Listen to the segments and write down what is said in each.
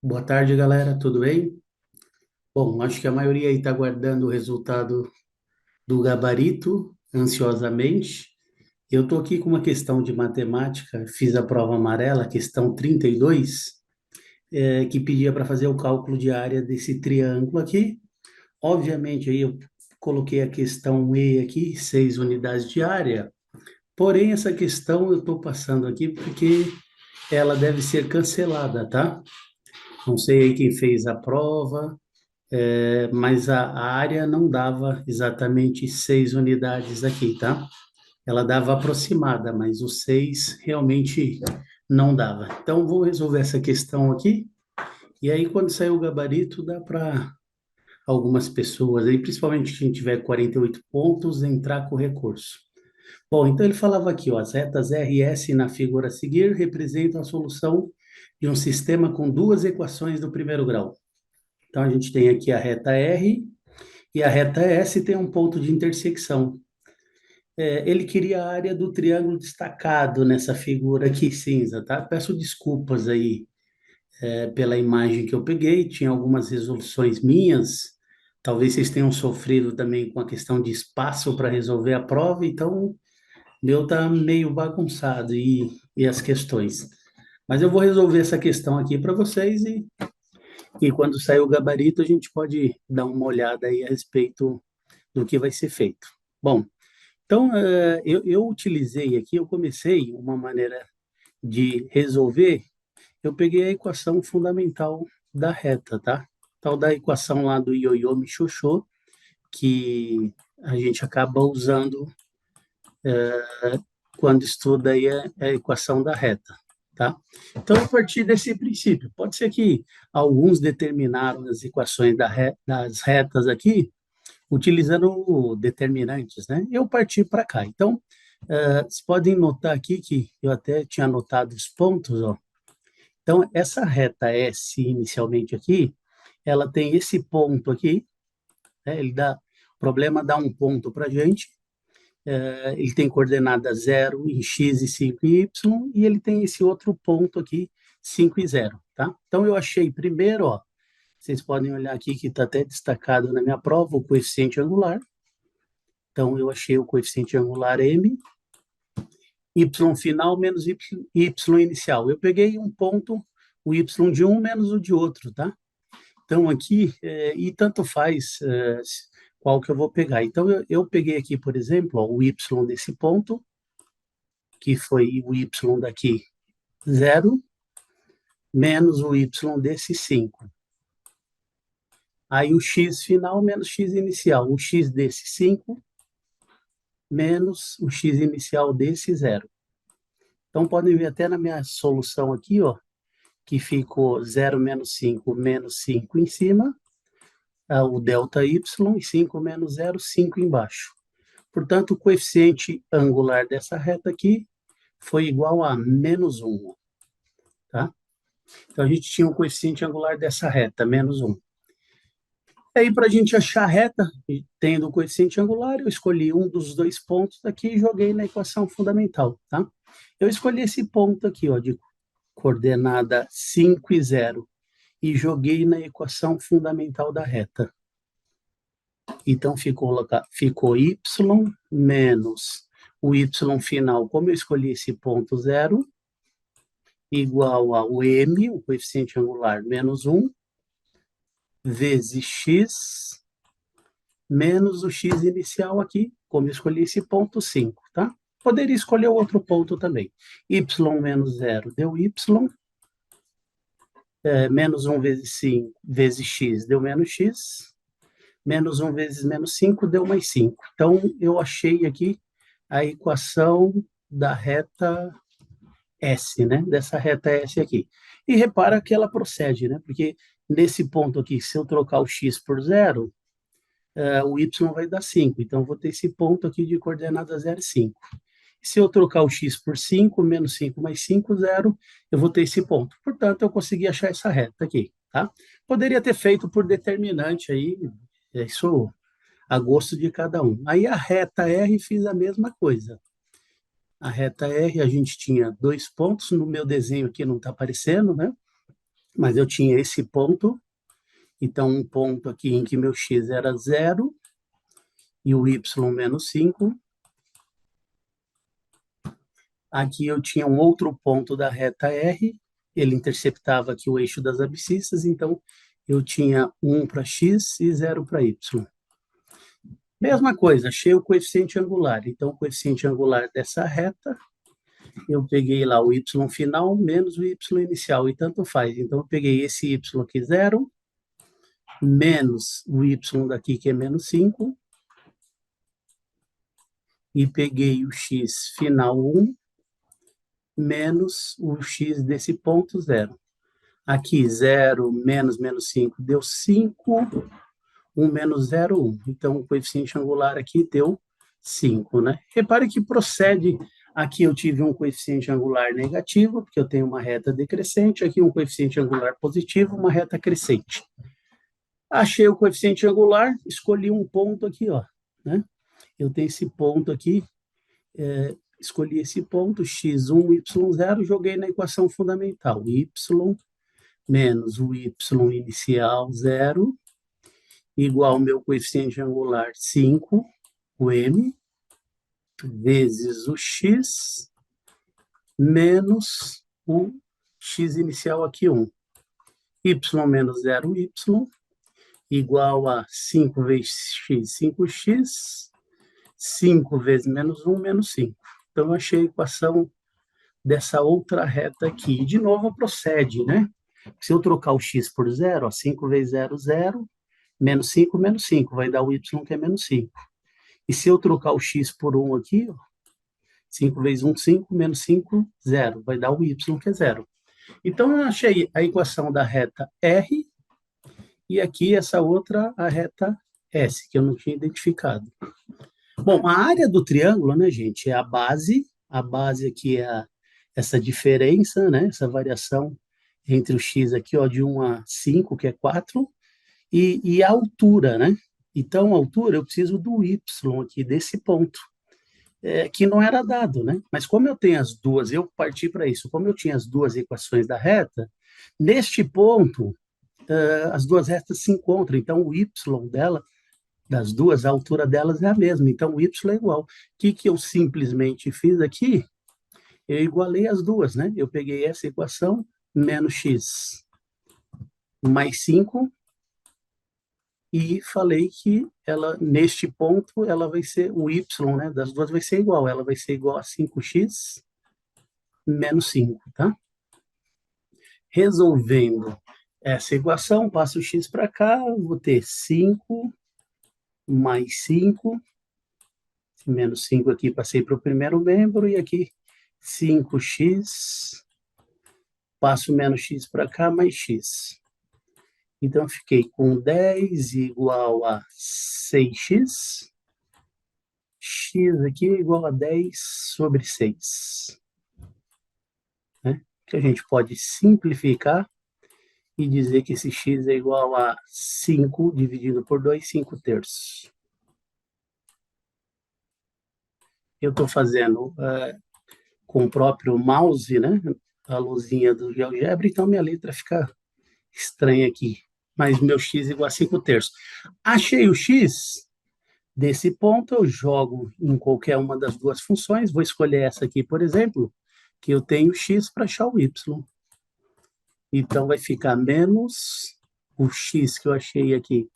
Boa tarde, galera. Tudo bem? Bom, acho que a maioria aí está aguardando o resultado do gabarito ansiosamente. Eu estou aqui com uma questão de matemática, fiz a prova amarela, questão 32, que pedia para fazer o cálculo de área desse triângulo aqui. Obviamente, aí eu coloquei a questão E aqui, 6 unidades de área. Porém, essa questão eu estou passando aqui porque ela deve ser cancelada, tá? Não sei aí quem fez a prova, mas a área não dava exatamente 6 unidades aqui, tá? Ela dava aproximada, mas os 6 realmente não dava. Então, vou resolver essa questão aqui, e aí quando sair o gabarito, dá para algumas pessoas, aí, principalmente quem tiver 48 pontos, entrar com recurso. Bom, então ele falava aqui, ó, as retas R e S na figura a seguir representam a solução de um sistema com duas equações do primeiro grau. Então, a gente tem aqui a reta R e a reta S tem um ponto de intersecção. Ele queria a área do triângulo destacado nessa figura aqui cinza, tá? Peço desculpas aí, pela imagem que eu peguei, tinha algumas resoluções minhas, talvez vocês tenham sofrido também com a questão de espaço para resolver a prova, então meu tá meio bagunçado e as questões. Mas eu vou resolver essa questão aqui para vocês e quando sair o gabarito a gente pode dar uma olhada aí a respeito do que vai ser feito. Bom, então, eu utilizei aqui, eu comecei uma maneira de resolver, eu peguei a equação fundamental da reta, tá? Tal da equação lá do ioiô michôchô, que a gente acaba usando quando estuda aí a equação da reta, tá? Então, a partir desse princípio, pode ser que alguns determinaram as equações das retas aqui, utilizando determinantes, né? Eu parti para cá. Então, vocês podem notar aqui que eu até tinha anotado os pontos, ó. Então, essa reta S inicialmente aqui, ela tem esse ponto aqui, né? O problema dá um ponto para a gente, ele tem coordenada 0 em x e 5 em y, e ele tem esse outro ponto aqui, 5 e 0, tá? Então, eu achei primeiro, ó, vocês podem olhar aqui que está até destacado na minha prova o coeficiente angular. Então, eu achei o coeficiente angular m, y final menos y inicial. Eu peguei um ponto, o y de um menos o de outro, tá? Então, aqui, e tanto faz qual que eu vou pegar. Então, eu peguei aqui, por exemplo, ó, o y desse ponto, que foi o y daqui 0, menos o y desse 5. Aí o x final menos x inicial. O x desse 5 menos o x inicial desse 0. Então, podem ver até na minha solução aqui, ó, que ficou 0 menos 5 em cima, o delta y, e 5 menos 0, 5 embaixo. Portanto, o coeficiente angular dessa reta aqui foi igual a menos 1. Tá? Então, a gente tinha um coeficiente angular dessa reta, menos 1. Aí, para a gente achar a reta, tendo o coeficiente angular, eu escolhi um dos dois pontos aqui e joguei na equação fundamental. Tá? Eu escolhi esse ponto aqui, ó, de coordenada 5 e 0, e joguei na equação fundamental da reta. Então, ficou y menos o y final, como eu escolhi esse ponto 0, igual ao m, o coeficiente angular, menos 1, vezes x, menos o x inicial aqui, como eu escolhi esse ponto 5, tá? Poderia escolher outro ponto também. Y menos 0 deu y, menos 1 vezes 5 vezes x deu menos x, menos 1 vezes menos 5 deu mais 5. Então, eu achei aqui a equação da reta S, né? Dessa reta S aqui. E repara que ela procede, né? Porque nesse ponto aqui, se eu trocar o x por 0, o y vai dar 5. Então, eu vou ter esse ponto aqui de coordenada 0 e 5. Se eu trocar o x por 5, menos 5 mais 5, 0, eu vou ter esse ponto. Portanto, eu consegui achar essa reta aqui, tá? Poderia ter feito por determinante aí, isso a gosto de cada um. Aí a reta R fiz a mesma coisa. A reta R, a gente tinha dois pontos, no meu desenho aqui não está aparecendo, né? mas eu tinha esse ponto, então um ponto aqui em que meu x era 0 e o y menos 5. Aqui eu tinha um outro ponto da reta R, ele interceptava aqui o eixo das abscissas, então eu tinha 1 para x e 0 para y. Mesma coisa, achei o coeficiente angular. Então, o coeficiente angular dessa reta, eu peguei lá o y final menos o y inicial, e tanto faz. Então, eu peguei esse y aqui, 0, menos o y daqui, que é menos 5, e peguei o x final 1, menos o x desse ponto, 0. Aqui, 0 menos menos 5 deu 5, 1 menos 0, 1. Então, o coeficiente angular aqui deu 5, né? Repare que procede, aqui eu tive um coeficiente angular negativo, porque eu tenho uma reta decrescente, aqui um coeficiente angular positivo, uma reta crescente. Achei o coeficiente angular, escolhi um ponto aqui, ó, né? Eu tenho esse ponto aqui, escolhi esse ponto, x1, y0, joguei na equação fundamental, y menos o y inicial, 0, igual ao meu coeficiente angular 5, o m, vezes o x, menos o x inicial aqui, 1. Y menos 0y, igual a 5 vezes x, 5x, 5 vezes menos 1, menos 5. Então, eu achei a equação dessa outra reta aqui. E, de novo, procede, né? Se eu trocar o x por 0, ó, 5 vezes 0, 0, menos 5, menos 5, vai dar o y, que é menos 5. E se eu trocar o x por 1 aqui, ó, 5 vezes 1, 5, menos 5, 0, vai dar o y, que é 0. Então, eu achei a equação da reta R e aqui essa outra, a reta S, que eu não tinha identificado. Bom, a área do triângulo, né, gente, é a base aqui é essa diferença, né, essa variação entre o x aqui, ó, de 1 a 5, que é 4, e a altura, né? Então, a altura, eu preciso do y aqui, desse ponto, que não era dado, né? Mas como eu tenho as duas, eu parti para isso, como eu tinha as duas equações da reta, neste ponto, as duas retas se encontram, então o y dela, das duas, a altura delas é a mesma, então o y é igual. O que eu simplesmente fiz aqui? Eu igualei as duas, né? Eu peguei essa equação, menos x mais 5, e falei que ela, neste ponto, ela vai ser, o y, né, das duas vai ser igual, ela vai ser igual a 5x menos 5, tá? Resolvendo essa equação, passo o x para cá, vou ter 5 mais 5, menos 5 aqui, passei para o primeiro membro, e aqui 5x, passo menos x para cá, mais x. Então, fiquei com 10 igual a 6x, x aqui é igual a 10 sobre 6. Né? Que a gente pode simplificar e dizer que esse x é igual a 5 dividido por 2, 5 terços. Eu estou fazendo com o próprio mouse, né? A luzinha do GeoGebra, então minha letra fica estranha aqui. Mas meu x é igual a 5 terços. Achei o x, desse ponto eu jogo em qualquer uma das duas funções, vou escolher essa aqui, por exemplo, que eu tenho x para achar o y. Então, vai ficar menos o x que eu achei aqui,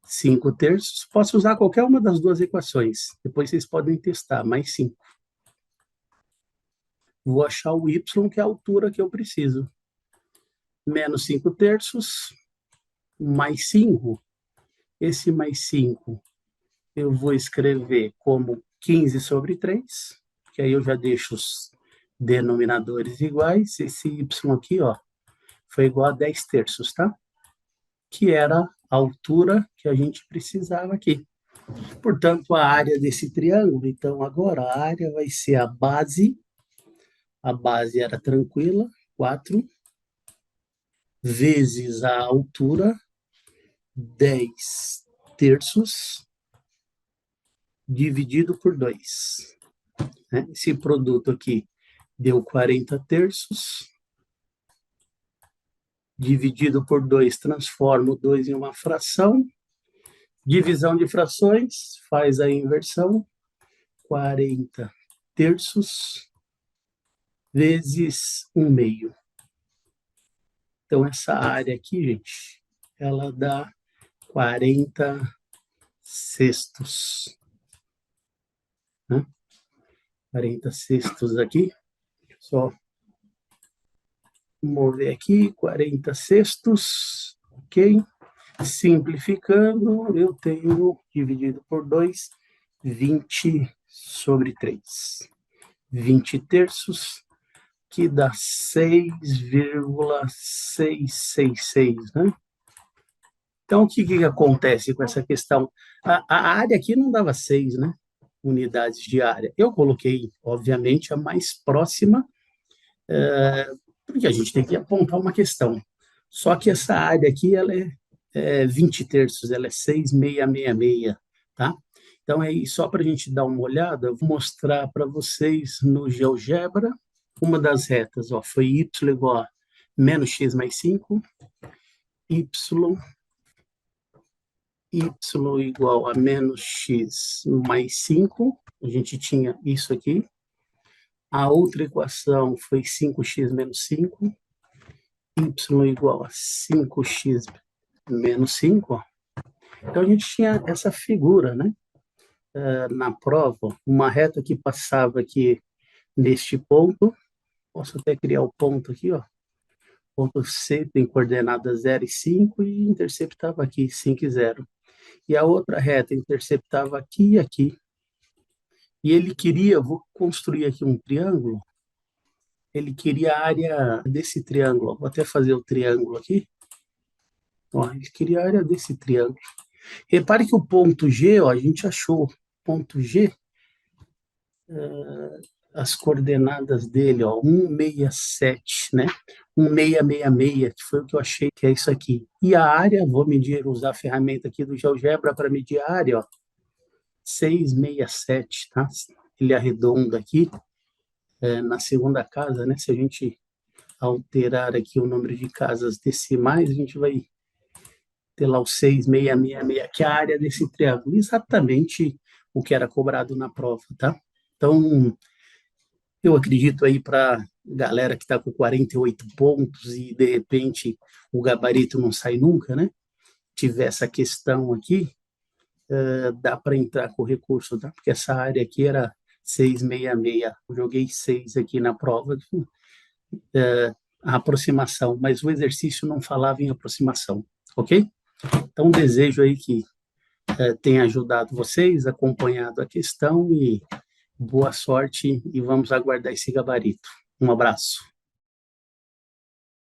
5 terços. Posso usar qualquer uma das duas equações. Depois vocês podem testar, mais 5. Vou achar o y, que é a altura que eu preciso. Menos 5 terços, mais 5. Esse mais 5 eu vou escrever como 15 sobre 3, que aí eu já deixo os denominadores iguais. Esse y aqui, ó, foi igual a 10 terços, tá? Que era a altura que a gente precisava aqui. Portanto, a área desse triângulo, então agora a área vai ser a base era tranquila, 4, vezes a altura, 10 terços, dividido por 2. Esse produto aqui deu 40 terços, dividido por 2, transforma o 2 em uma fração. Divisão de frações, faz a inversão. 40 terços vezes 1 meio. Então, essa área aqui, gente, ela dá 40 sextos. Né? 40 sextos aqui. Só mover aqui, 40 sextos, ok? Simplificando, eu tenho dividido por 2, 20 sobre 3. 20 terços, que dá 6,666, né? Então, o que acontece com essa questão? A área aqui não dava 6, né? Unidades de área. Eu coloquei, obviamente, a mais próxima, porque a gente tem que apontar uma questão. Só que essa área aqui, ela é 20 terços, ela é 6,666, tá? Então, aí, só para a gente dar uma olhada, eu vou mostrar para vocês no GeoGebra, uma das retas, ó, foi y igual a menos x mais 5, y igual a menos x mais 5, a gente tinha isso aqui. A outra equação foi 5x menos 5, y igual a 5x menos 5. Ó. Então, a gente tinha essa figura, né? Na prova, uma reta que passava aqui neste ponto, posso até criar o ponto aqui, ó. Ponto C tem coordenadas 0 e 5 e interceptava aqui 5 e 0. E a outra reta interceptava aqui e aqui. E ele queria, vou construir aqui um triângulo, ele queria a área desse triângulo. Vou até fazer o triângulo aqui. Ó, ele queria a área desse triângulo. Repare que o ponto G, ó, a gente achou ponto G, as coordenadas dele, ó, 167, né? 1666, que foi o que eu achei que é isso aqui. E a área, vou medir, usar a ferramenta aqui do GeoGebra para medir a área, ó, 667, tá? Ele arredonda aqui, na segunda casa, né? Se a gente alterar aqui o número de casas decimais, a gente vai ter lá o 6,666, que é a área desse triângulo, exatamente o que era cobrado na prova, tá? Então, eu acredito aí para galera que está com 48 pontos e, de repente, o gabarito não sai nunca, né? Tiver essa questão aqui, dá para entrar com o recurso, tá? Porque essa área aqui era 666. Eu joguei 6 aqui na prova, a aproximação, mas o exercício não falava em aproximação, ok? Então, desejo aí que tenha ajudado vocês, acompanhado a questão e boa sorte e vamos aguardar esse gabarito. Um abraço.